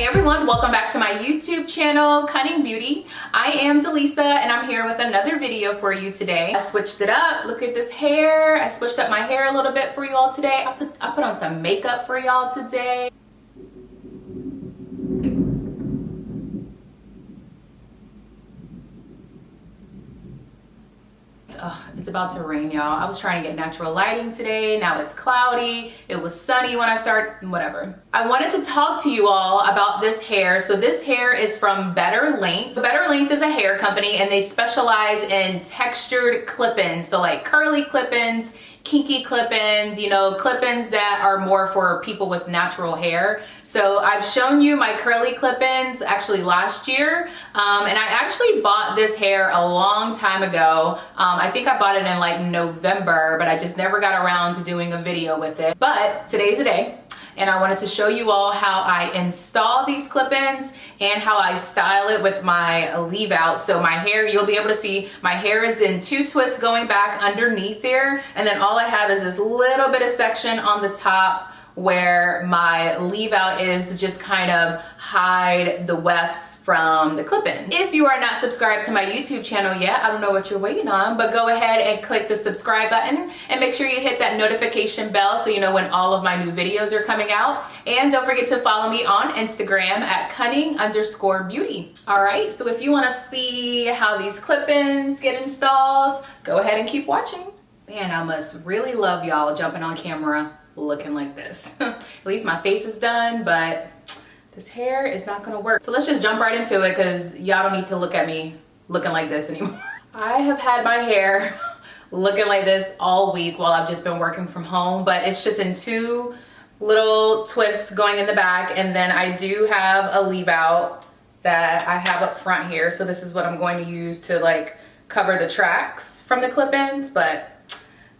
Hey everyone, welcome back to my YouTube channel, Cunning Beauty. I am Delisa and I'm here with another video for you today. I switched it up. Look at this hair. I switched up my hair a little bit for you all today. I put on some makeup for y'all today. It's about to rain, y'all. I was trying to get natural lighting today. Now it's cloudy. It was sunny when I started, whatever. I wanted to talk to you all about this hair. So this hair is from Betterlength. Betterlength is a hair company and they specialize in textured clip-ins. So like curly clip-ins, kinky clip-ins, you know, clip-ins that are more for people with natural hair. So I've shown you my curly clip-ins actually last year, and I actually bought this hair a long time ago. I think I bought it in like November, but I just never got around to doing a video with it. But today's the day. And I wanted to show you all how I install these clip-ins and how I style it with my leave out. So my hair, you'll be able to see my hair is in 2 twists going back underneath there. And then all I have is this little bit of section on the top where my leave out is to just kind of hide the wefts from the clip-in. If you are not subscribed to my YouTube channel yet, I don't know what you're waiting on, but go ahead and click the subscribe button and make sure you hit that notification bell so you know when all of my new videos are coming out. And don't forget to follow me on Instagram at cunning_beauty. All right, so if you want to see how these clip-ins get installed, go ahead and keep watching. Man, I must really love y'all jumping on camera looking like this. At least my face is done, but this hair is not gonna work. So let's just jump right into it because y'all don't need to look at me looking like this anymore. I have had my hair looking like this all week while I've just been working from home, but it's just in 2 little twists going in the back, and then I do have a leave out that I have up front here. So this is what I'm going to use to like cover the tracks from the clip-ins, but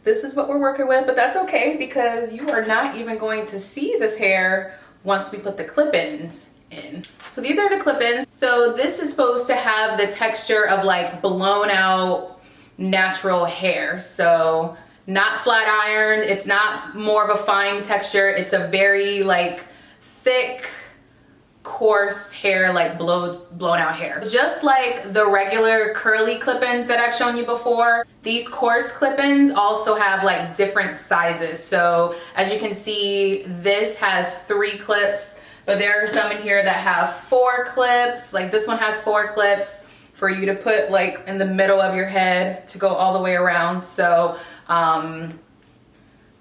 this is what we're working with, but that's okay because you are not even going to see this hair once we put the clip-ins in. So these are the clip-ins. So this is supposed to have the texture of like blown out natural hair. So not flat ironed, it's not more of a fine texture. It's a very like thick, coarse hair, like blown out hair. Just like the regular curly clip-ins that I've shown you before, these coarse clip-ins also have like different sizes. So as you can see, this has 3 clips, but there are some in here that have 4 clips. Like this one has 4 clips for you to put like in the middle of your head to go all the way around. So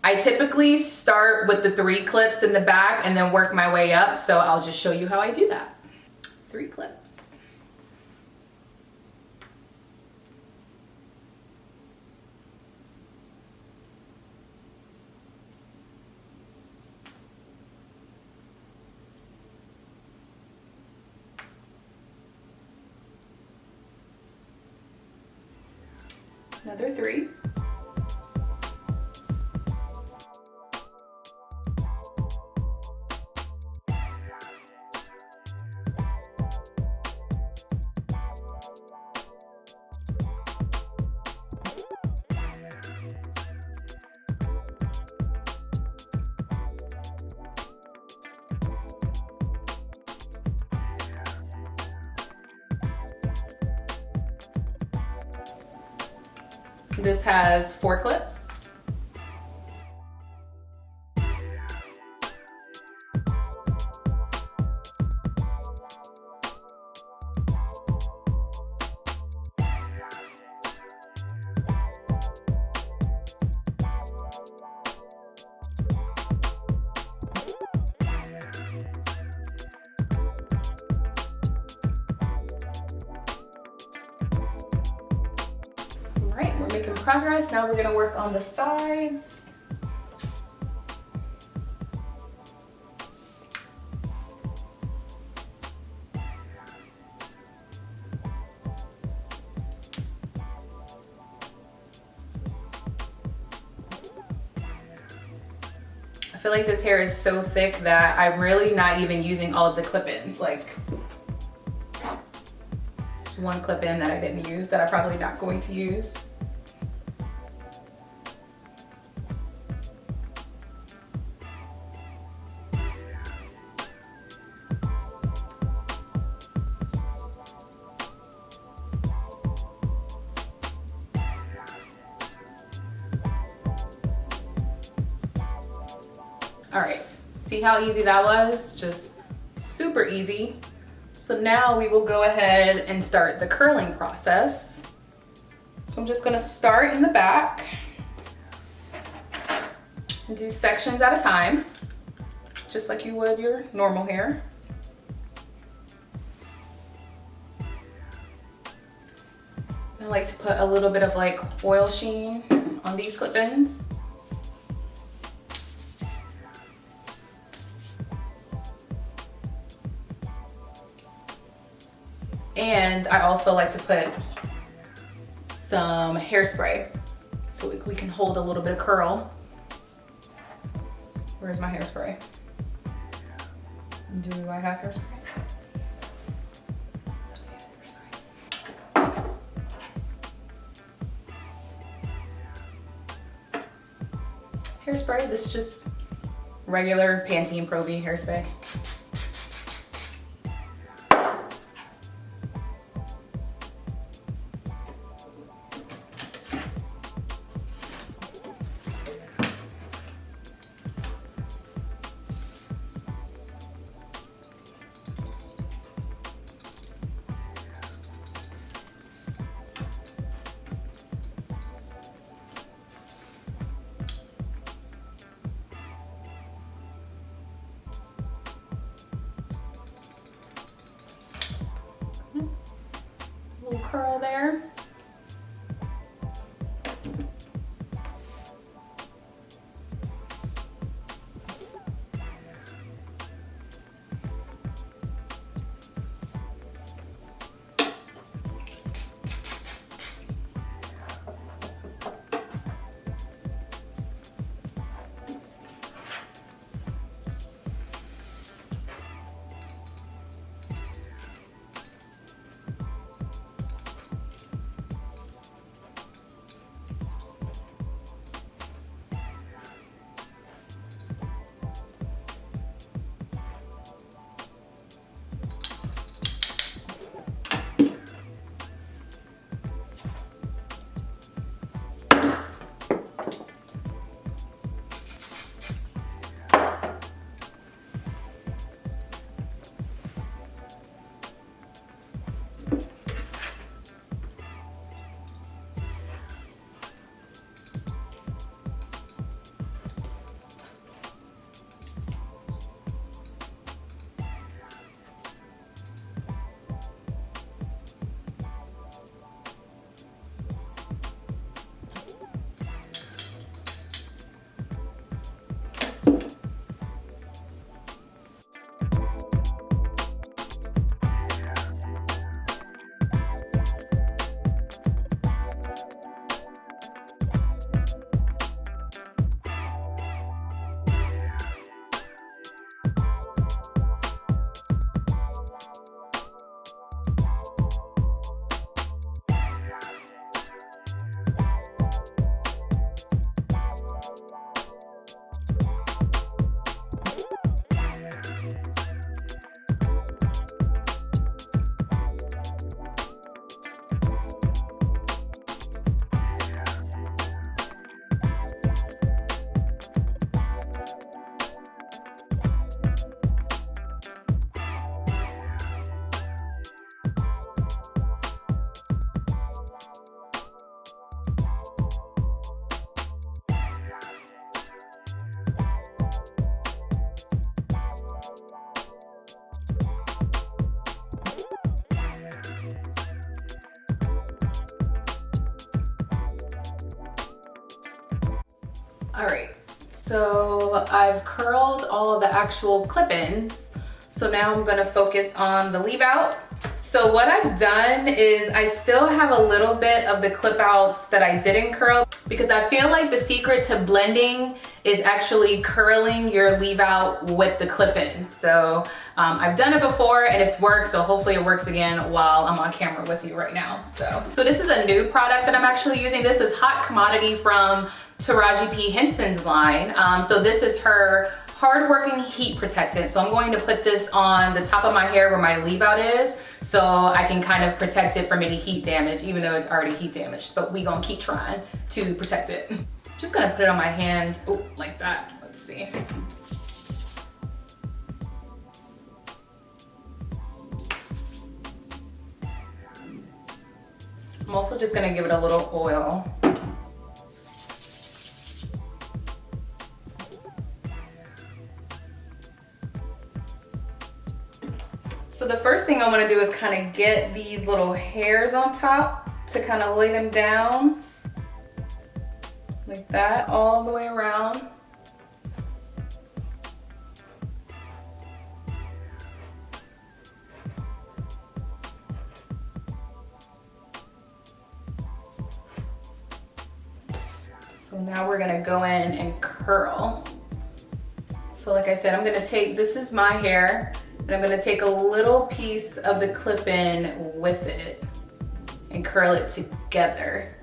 I typically start with the 3 clips in the back and then work my way up. So I'll just show you how I do that. 3 clips. Another 3. This has 4 clips. We're making progress. Now we're gonna work on the sides. I feel like this hair is so thick that I'm really not even using all of the clip-ins. Like, one clip-in that I didn't use that I'm probably not going to use. All right, see how easy that was? Just super easy. So now we will go ahead and start the curling process. So I'm just gonna start in the back and do sections at a time, just like you would your normal hair. I like to put a little bit of like oil sheen on these clip-ins. And I also like to put some hairspray so we can hold a little bit of curl. Where's my hairspray? Do I have hairspray? Hairspray, this is just regular Pantene Pro V hairspray. Little curl there. All right, so I've curled all of the actual clip-ins. So now I'm gonna focus on the leave out. So what I've done is I still have a little bit of the clip outs that I didn't curl because I feel like the secret to blending is actually curling your leave out with the clip-ins. So I've done it before and it's worked, so hopefully it works again while I'm on camera with you right now. So this is a new product that I'm actually using. This is Hot Commodity from Taraji P. Henson's line. So this is her hardworking heat protectant. So I'm going to put this on the top of my hair where my leave out is so I can kind of protect it from any heat damage, even though it's already heat damaged, but we gonna keep trying to protect it. Just gonna put it on my hand, like that, let's see. I'm also just gonna give it a little oil. So the first thing I wanna do is kind of get these little hairs on top to kind of lay them down like that all the way around. So now we're gonna go in and curl. So like I said, I'm gonna take, this is my hair, and I'm gonna take a little piece of the clip-in with it and curl it together.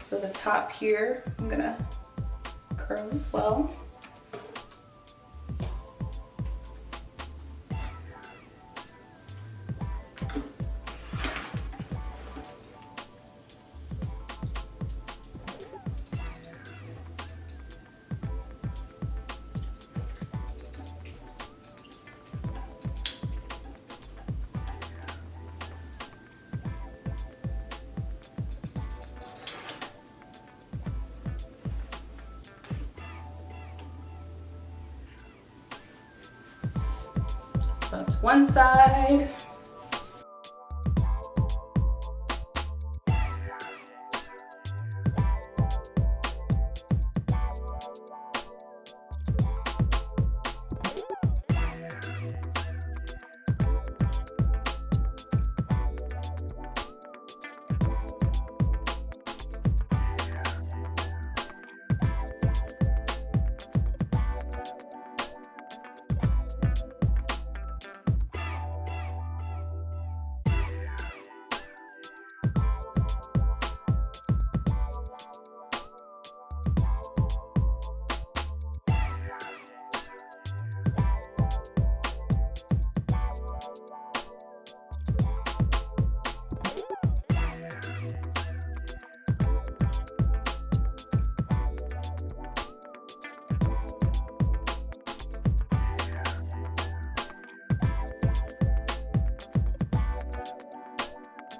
So the top here, I'm gonna curl as well. That's one side.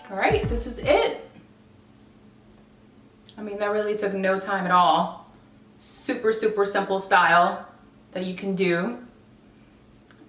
All right, this is it. I mean, that really took no time at all. Super, super simple style that you can do.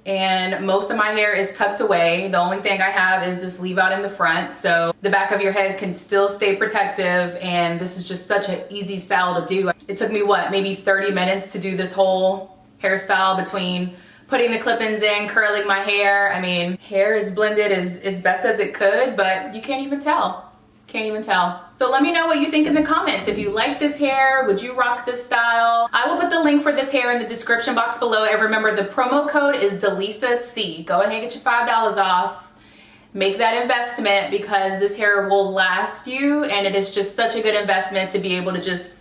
And most of my hair is tucked away. The only thing I have is this leave out in the front, so the back of your head can still stay protective, and this is just such an easy style to do. It took me, what, maybe 30 minutes to do this whole hairstyle between putting the clip-ins in, curling my hair. I mean, hair is blended as best as it could, but you can't even tell. Can't even tell. So let me know what you think in the comments. If you like this hair, would you rock this style? I will put the link for this hair in the description box below. And remember, the promo code is Delisa. Go ahead and get your $5 off. Make that investment because this hair will last you, and it is just such a good investment to be able to just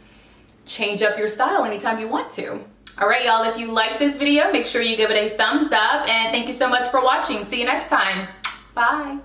change up your style anytime you want to. All right, y'all, if you like this video, make sure you give it a thumbs up, and thank you so much for watching. See you next time. Bye.